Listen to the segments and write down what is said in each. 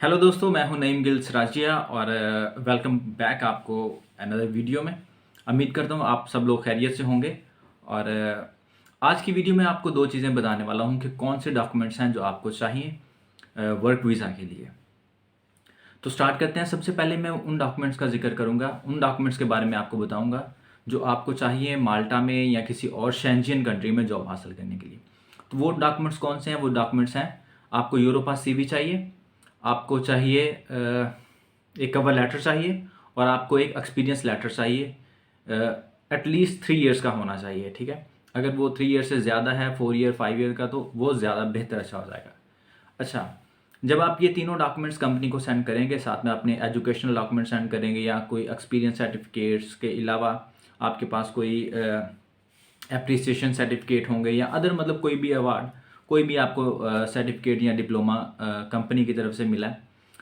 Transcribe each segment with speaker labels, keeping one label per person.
Speaker 1: Hello दोस्तों, मैं हूं नईम गिल सराजिया और वेलकम बैक आपको अनदर वीडियो में। उम्मीद करता हूं आप सब लोग खैरियत से होंगे। और आज की वीडियो में आपको दो चीज़ें बताने वाला हूं कि कौन से डॉक्यूमेंट्स हैं जो आपको चाहिए वर्क वीज़ा के लिए। तो स्टार्ट करते हैं। सबसे पहले मैं उन डॉक्यूमेंट्स का जिक्र करूंगा, उन डॉक्यूमेंट्स के बारे में आपको बताऊंगा जो आपको चाहिए माल्टा में या किसी और शेंजियन कंट्री में जॉब हासिल करने के लिए। तो वो डॉक्यूमेंट्स कौन से हैं? वो डॉक्यूमेंट्स हैं, आपको यूरोपास सीवी चाहिए, आपको चाहिए एक कवर लेटर चाहिए, और आपको एक एक्सपीरियंस लेटर चाहिए। एटलीस्ट 3 ईयर्स का होना चाहिए, ठीक है। अगर वो 3 ईयर से ज़्यादा है, 4 ईयर 5 ईयर का, तो वो ज़्यादा बेहतर अच्छा हो जाएगा। अच्छा, जब आप ये तीनों डॉक्यूमेंट्स कंपनी को सेंड करेंगे, साथ में अपने एजुकेशनल डॉक्यूमेंट सेंड करेंगे या कोई एक्सपीरियंस सर्टिफिकेट्स के अलावा आपके पास कोई एप्रिसिएशन सर्टिफिकेट होंगे या अदर मतलब कोई भी अवार्ड, कोई भी आपको सर्टिफिकेट या डिप्लोमा कंपनी की तरफ से मिला है,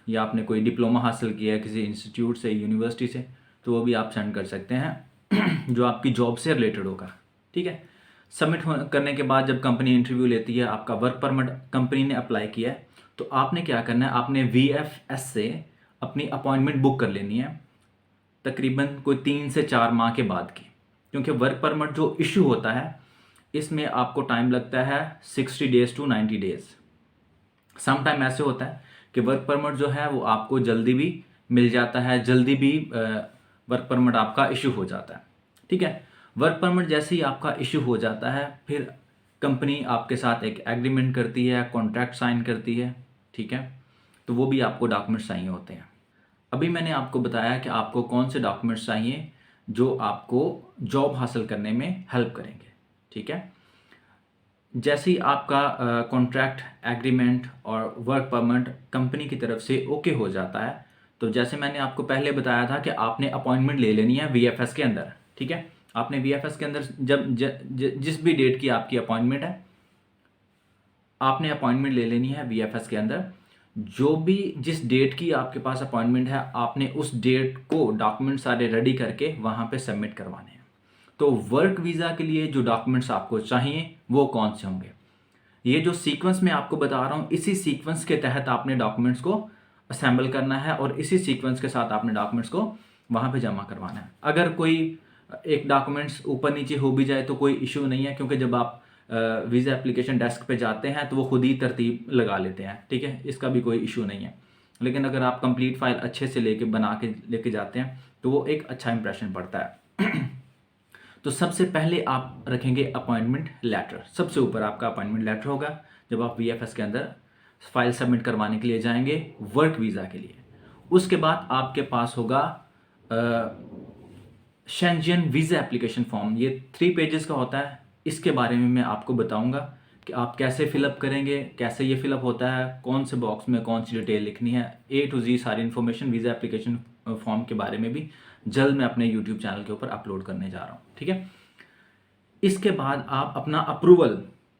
Speaker 1: या आपने कोई डिप्लोमा हासिल किया है किसी इंस्टीट्यूट से, यूनिवर्सिटी से, तो वो भी आप सेंड कर सकते हैं जो आपकी जॉब से रिलेटेड होगा, ठीक है। सबमिट करने के बाद जब कंपनी इंटरव्यू लेती है, आपका वर्क परमिट कंपनी ने अप्लाई किया है, तो आपने क्या करना है, आपने VFS से अपनी अपॉइंटमेंट बुक कर लेनी है तकरीबन कोई 3 से 4 माह के बाद की। क्योंकि वर्क परमिट जो इशू होता है, इसमें आपको टाइम लगता है 60 days to 90 days. Some time ऐसे होता है कि वर्क परमिट जो है वो आपको जल्दी भी मिल जाता है, जल्दी भी वर्क परमिट आपका इशू हो जाता है, ठीक है। वर्क परमिट जैसे ही आपका इशू हो जाता है, फिर कंपनी आपके साथ एक एग्रीमेंट करती है, कॉन्ट्रैक्ट साइन करती है, ठीक है। तो वो भी आपको डॉक्यूमेंट्स चाहिए होते हैं। अभी मैंने आपको बताया कि आपको कौन से डॉक्यूमेंट्स चाहिए जो आपको जॉब हासिल करने में हेल्प करेंगे, ठीक है। जैसे ही आपका कॉन्ट्रैक्ट एग्रीमेंट और वर्क परमिट कंपनी की तरफ से ओके हो जाता है, तो जैसे मैंने आपको पहले बताया था कि आपने अपॉइंटमेंट ले लेनी है VFS के अंदर, ठीक है। आपने VFS के अंदर जिस भी डेट की आपकी अपॉइंटमेंट है, आपने अपॉइंटमेंट ले लेनी है VFS के अंदर। जो भी जिस डेट की आपके पास अपॉइंटमेंट है, आपने उस डेट को डॉक्यूमेंट सारे रेडी करके वहाँ पे सबमिट करवाने हैं। तो वर्क वीज़ा के लिए जो डॉक्यूमेंट्स आपको चाहिए वो कौन से होंगे, ये जो सीक्वेंस मैं आपको बता रहा हूँ, इसी सीक्वेंस के तहत आपने डॉक्यूमेंट्स को असेंबल करना है और इसी सीक्वेंस के साथ आपने डॉक्यूमेंट्स को वहाँ पे जमा करवाना है। अगर कोई एक डॉक्यूमेंट्स ऊपर नीचे हो भी जाए तो कोई इशू नहीं है, क्योंकि जब आप वीज़ा एप्लीकेशन डेस्क पे जाते हैं तो वो खुद ही तरतीब लगा लेते हैं, ठीक है। इसका भी कोई इशू नहीं है। लेकिन अगर आप कंप्लीट फाइल अच्छे से बना के लेके जाते हैं तो वो एक अच्छा इंप्रेशन पड़ता है तो सबसे पहले आप रखेंगे अपॉइंटमेंट लेटर। सबसे ऊपर आपका अपॉइंटमेंट लेटर होगा जब आप VFS के अंदर फाइल सबमिट करवाने के लिए जाएंगे वर्क वीज़ा के लिए। उसके बाद आपके पास होगा शेंजियन वीज़ा एप्लीकेशन फॉर्म। ये 3 पेजेस का होता है। इसके बारे में मैं आपको बताऊंगा कि आप कैसे फिलअप करेंगे, कैसे ये फिलअप होता है, कौन से बॉक्स में कौन सी डिटेल लिखनी है, A to Z सारी इन्फॉर्मेशन वीज़ा एप्लीकेशन फॉर्म के बारे में भी जल्द मैं अपने YouTube चैनल के ऊपर अपलोड करने जा रहा हूँ, ठीक है। इसके बाद आप अपना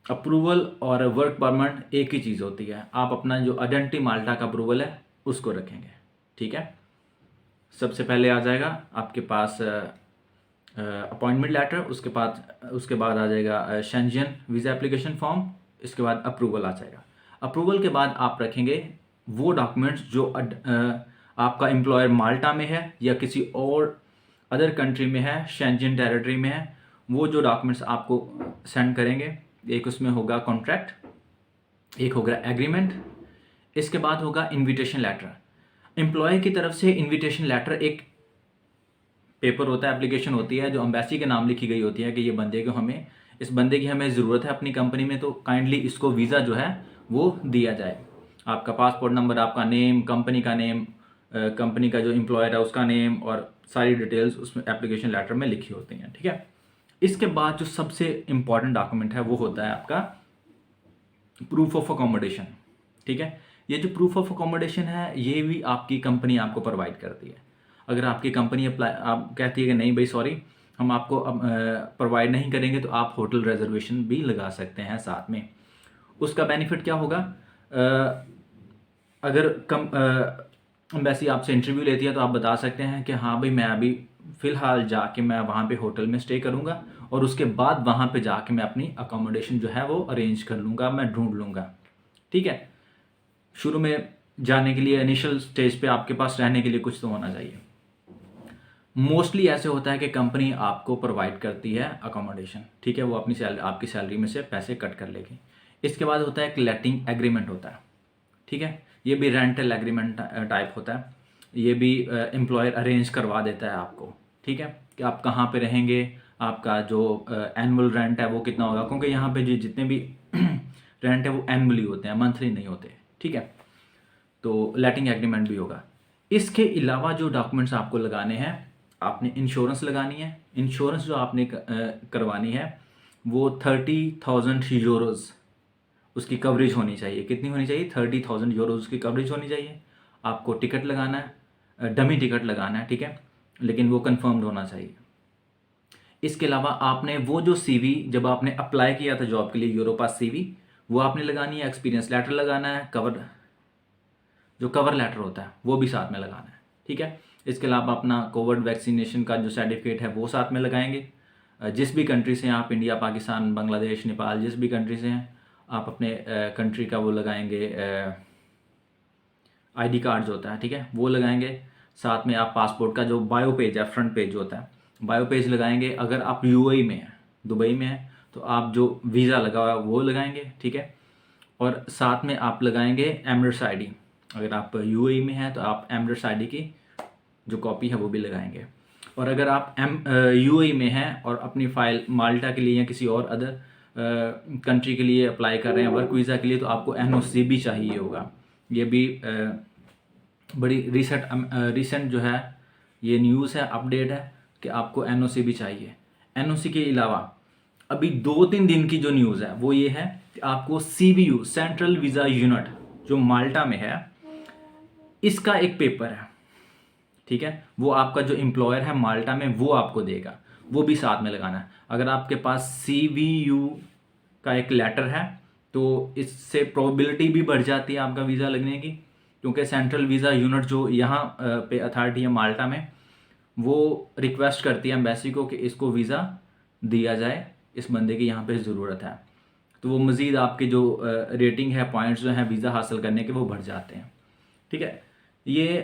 Speaker 1: अप्रूवल और वर्क परमिट एक ही चीज़ होती है। आप अपना जो आइडेंटिटी माल्टा का अप्रूवल है उसको रखेंगे, ठीक है। सबसे पहले आ जाएगा आपके पास अपॉइंटमेंट लेटर, उसके बाद आ जाएगा शेंजियन वीज़ा एप्लीकेशन फॉर्म, इसके बाद अप्रूवल आ जाएगा। अप्रूवल के बाद आप रखेंगे वो डॉक्यूमेंट्स जो आपका एम्प्लॉयर माल्टा में है या किसी और अदर कंट्री में है, शेंजियन टेरिटरी में है। वो जो डॉक्यूमेंट्स आपको सेंड करेंगे, एक उसमें होगा कॉन्ट्रैक्ट, एक होगा एग्रीमेंट, इसके बाद होगा इनविटेशन लेटर। एम्प्लॉय की तरफ से इनविटेशन लेटर एक पेपर होता है, एप्लीकेशन होती है जो एम्बेसी के नाम लिखी गई होती है कि ये इस बंदे की हमें ज़रूरत है अपनी कंपनी में, तो काइंडली इसको वीज़ा जो है वो दिया जाए। आपका पासपोर्ट नंबर, आपका नेम, कंपनी का नेम, कंपनी का जो एम्प्लॉयर है उसका नेम और सारी डिटेल्स उसमें एप्लीकेशन लेटर में लिखी होती हैं, ठीक है। इसके बाद जो सबसे इम्पॉर्टेंट डॉक्यूमेंट है वो होता है आपका प्रूफ ऑफ अकोमोडेशन, ठीक है। ये जो प्रूफ ऑफ अकोमोडेशन है ये भी आपकी कंपनी आपको प्रोवाइड करती है। अगर आपकी कंपनी आप कहती है कि नहीं भाई सॉरी हम आपको प्रोवाइड नहीं करेंगे, तो आप होटल रिजर्वेशन भी लगा सकते हैं साथ में। उसका बेनिफिट क्या होगा, अगर एम्बेसी आपसे इंटरव्यू लेती है तो आप बता सकते हैं कि हाँ भाई मैं अभी फ़िलहाल जाके मैं वहाँ पे होटल में स्टे करूँगा और उसके बाद वहाँ पे जाके मैं अपनी अकोमोडेशन जो है वो अरेंज कर लूँगा, मैं ढूंढ लूँगा, ठीक है। शुरू में जाने के लिए इनिशियल स्टेज पे आपके पास रहने के लिए कुछ तो होना चाहिए। मोस्टली ऐसे होता है कि कंपनी आपको प्रोवाइड करती है अकोमोडेशन, ठीक है, वो अपनी आपकी सैलरी में से पैसे कट कर लेगी। इसके बाद होता है एक लेटिंग एग्रीमेंट होता है, ठीक है, ये भी रेंटल एग्रीमेंट टाइप होता है। ये भी एम्प्लॉयर अरेंज करवा देता है आपको, ठीक है, कि आप कहाँ पे रहेंगे, आपका जो एनुअल रेंट है वो कितना होगा, क्योंकि यहाँ पे जो जितने भी रेंट है वो एनुअली होते हैं, मंथली नहीं होते, ठीक है। तो लेटिंग एग्रीमेंट भी होगा। इसके अलावा जो डॉक्यूमेंट्स आपको लगाने हैं, आपने इंश्योरेंस लगानी है। इंश्योरेंस जो आपने करवानी है वो 30,000 यूरोज़ उसकी कवरेज होनी चाहिए। कितनी होनी चाहिए? 30,000 यूरोज़ उसकी कवरेज होनी चाहिए। आपको टिकट लगाना है, डमी टिकट लगाना है, ठीक है, लेकिन वो कंफर्म्ड होना चाहिए। इसके अलावा आपने वो जो सीवी जब आपने अप्लाई किया था जॉब के लिए, यूरोपास सीवी, वो आपने लगानी है। एक्सपीरियंस लेटर लगाना है, जो कवर लेटर होता है वो भी साथ में लगाना है, ठीक है। इसके अलावा अपना कोविड वैक्सीनेशन का जो सर्टिफिकेट है वो साथ में लगाएंगे। जिस भी कंट्री से हैं आप, इंडिया, पाकिस्तान, बांग्लादेश, नेपाल, जिस भी कंट्री से हैं आप, अपने कंट्री का वो लगाएंगे, आईडी कार्ड जो होता है, ठीक है, वो लगाएंगे। साथ में आप पासपोर्ट का जो बायो पेज है, फ्रंट पेज होता है, बायो पेज लगाएंगे। अगर आप यूएई में हैं, दुबई में हैं, तो आप जो वीज़ा लगा हुआ है वो लगाएंगे, ठीक है। और साथ में आप लगाएंगे एमिरेट्स आईडी। अगर आप यूएई में हैं तो आप एमिरेट्स आईडी की जो कॉपी है वो भी लगाएंगे। और अगर आप यूएई में हैं और अपनी फ़ाइल माल्टा के लिए या किसी और अदर कंट्री के लिए अप्लाई कर रहे हैं वर्क वीज़ा के लिए, तो आपको एनओसी भी चाहिए होगा। ये भी बड़ी रिसेंट जो है ये न्यूज़ है, अपडेट है कि आपको एनओसी भी चाहिए। एनओसी के अलावा अभी 2-3 दिन की जो न्यूज़ है वो ये है कि आपको सीवीयू, सेंट्रल वीज़ा यूनिट, जो माल्टा में है, इसका एक पेपर है, ठीक है, वो आपका जो एम्प्लॉयर है माल्टा में वो आपको देगा, वो भी साथ में लगाना है। अगर आपके पास सीवीयू का एक लेटर है तो इससे प्रोबेबिलिटी भी बढ़ जाती है आपका वीज़ा लगने की, क्योंकि सेंट्रल वीज़ा यूनिट जो यहाँ पे अथॉरिटी है माल्टा में, वो रिक्वेस्ट करती है एम्बेसी को कि इसको वीज़ा दिया जाए, इस बंदे की यहाँ पे ज़रूरत है। तो वो मज़ीद आपकी जो रेटिंग है, पॉइंट्स जो हैं वीज़ा हासिल करने के, वो बढ़ जाते हैं, ठीक है। ये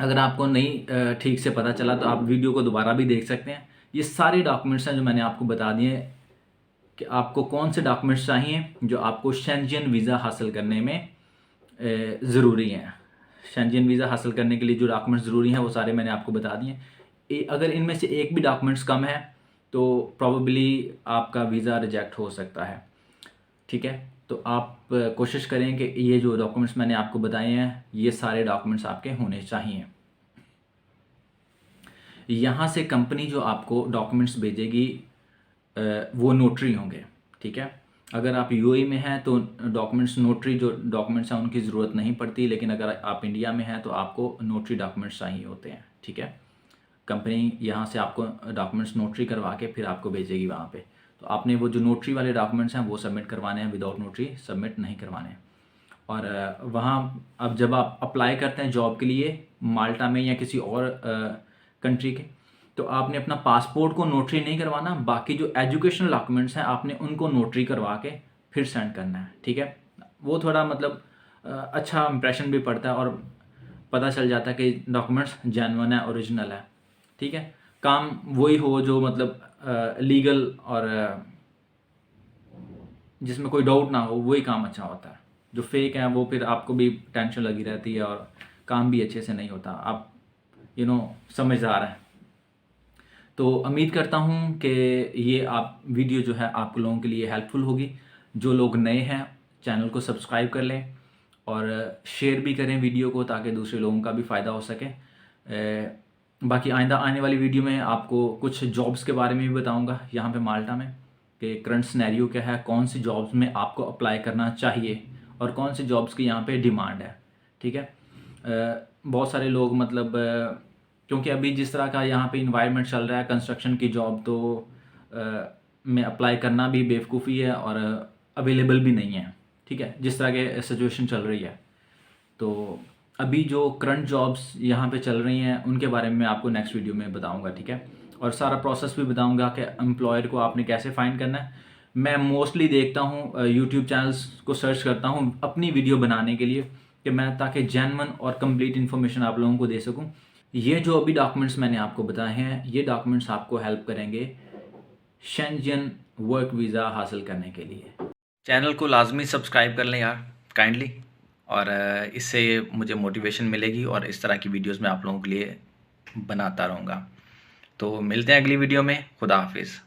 Speaker 1: अगर आपको नहीं ठीक से पता चला तो आप वीडियो को दोबारा भी देख सकते हैं। ये सारे डॉक्यूमेंट्स हैं जो मैंने आपको बता दिए कि आपको कौन से डॉक्यूमेंट्स चाहिए जो आपको शेंजन वीज़ा हासिल करने में ज़रूरी हैं। शेंजन वीज़ा हासिल करने के लिए जो डॉक्यूमेंट्स ज़रूरी हैं वो सारे मैंने आपको बता दिए। अगर इनमें से एक भी डॉक्यूमेंट्स कम है तो प्रॉबेबली आपका वीज़ा रिजेक्ट हो सकता है, ठीक है। तो आप कोशिश करें कि ये जो डॉक्यूमेंट्स मैंने आपको बताए हैं ये सारे डॉक्यूमेंट्स आपके होने चाहिए। यहाँ से कंपनी जो आपको डॉक्यूमेंट्स भेजेगी वो नोटरी होंगे, ठीक है। अगर आप यूएई में हैं तो डॉक्यूमेंट्स, नोटरी जो डॉक्यूमेंट्स हैं उनकी ज़रूरत नहीं पड़ती, लेकिन अगर आप इंडिया में हैं तो आपको नोटरी डॉक्यूमेंट्स चाहिए होते हैं, ठीक है। कंपनी यहाँ से आपको डॉक्यूमेंट्स नोटरी करवा के फिर आपको भेजेगी वहाँ पे। तो आपने वो जो नोटरी वाले डॉक्यूमेंट्स हैं वो सबमिट करवाने हैं, विदाउट नोटरी सबमिट नहीं करवाने हैं। और वहाँ अब जब आप अप्लाई करते हैं जॉब के लिए माल्टा में या किसी और कंट्री के, तो आपने अपना पासपोर्ट को नोटरी नहीं करवाना, बाकी जो एजुकेशनल डॉक्यूमेंट्स हैं आपने उनको नोटरी करवा के फिर सेंड करना है, ठीक है। वो थोड़ा मतलब अच्छा इंप्रेशन भी पड़ता है और पता चल जाता है कि डॉक्यूमेंट्स जेन्युइन है, ओरिजिनल है, ठीक है। काम वही हो जो मतलब लीगल और जिसमें कोई डाउट ना हो, वही काम अच्छा होता है। जो फेक है वो फिर आपको भी टेंशन लगी रहती है और काम भी अच्छे से नहीं होता। आप समझदार हैं। तो उम्मीद करता हूँ कि ये आप वीडियो जो है आप लोगों के लिए हेल्पफुल होगी। जो लोग नए हैं चैनल को सब्सक्राइब कर लें और शेयर भी करें वीडियो को, ताकि दूसरे लोगों का भी फ़ायदा हो सके। बाकी आइंदा आने वाली वीडियो में आपको कुछ जॉब्स के बारे में भी बताऊंगा यहाँ पे माल्टा में, कि करंट सिनेरियो क्या है, कौन सी जॉब्स में आपको अप्लाई करना चाहिए और कौन सी जॉब्स की यहाँ पे डिमांड है, ठीक है। बहुत सारे लोग मतलब क्योंकि अभी जिस तरह का यहाँ पे इन्वायरमेंट चल रहा है कंस्ट्रक्शन की जॉब, तो में अप्लाई करना भी बेवकूफ़ी है और अवेलेबल भी नहीं है, ठीक है, जिस तरह के सिचुएशन चल रही है। तो अभी जो करंट जॉब्स यहाँ पे चल रही हैं उनके बारे में मैं आपको नेक्स्ट वीडियो में बताऊंगा, ठीक है। और सारा प्रोसेस भी बताऊंगा कि एम्प्लॉयर को आपने कैसे फाइंड करना है। मैं मोस्टली देखता हूँ यूट्यूब चैनल्स को सर्च करता हूँ अपनी वीडियो बनाने के लिए कि मैं ताकि जेन्युइन और कंप्लीट इन्फॉर्मेशन आप लोगों को दे सकूँ। ये जो अभी डॉक्यूमेंट्स मैंने आपको बताए हैं, ये डॉक्यूमेंट्स आपको हेल्प करेंगे शेंजन वर्क वीज़ा हासिल करने के लिए। चैनल को लाजमी सब्सक्राइब कर लें यार, काइंडली, और इससे मुझे मोटिवेशन मिलेगी और इस तरह की वीडियोस मैं आप लोगों के लिए बनाता रहूँगा। तो मिलते हैं अगली वीडियो में। खुदा हाफिज़।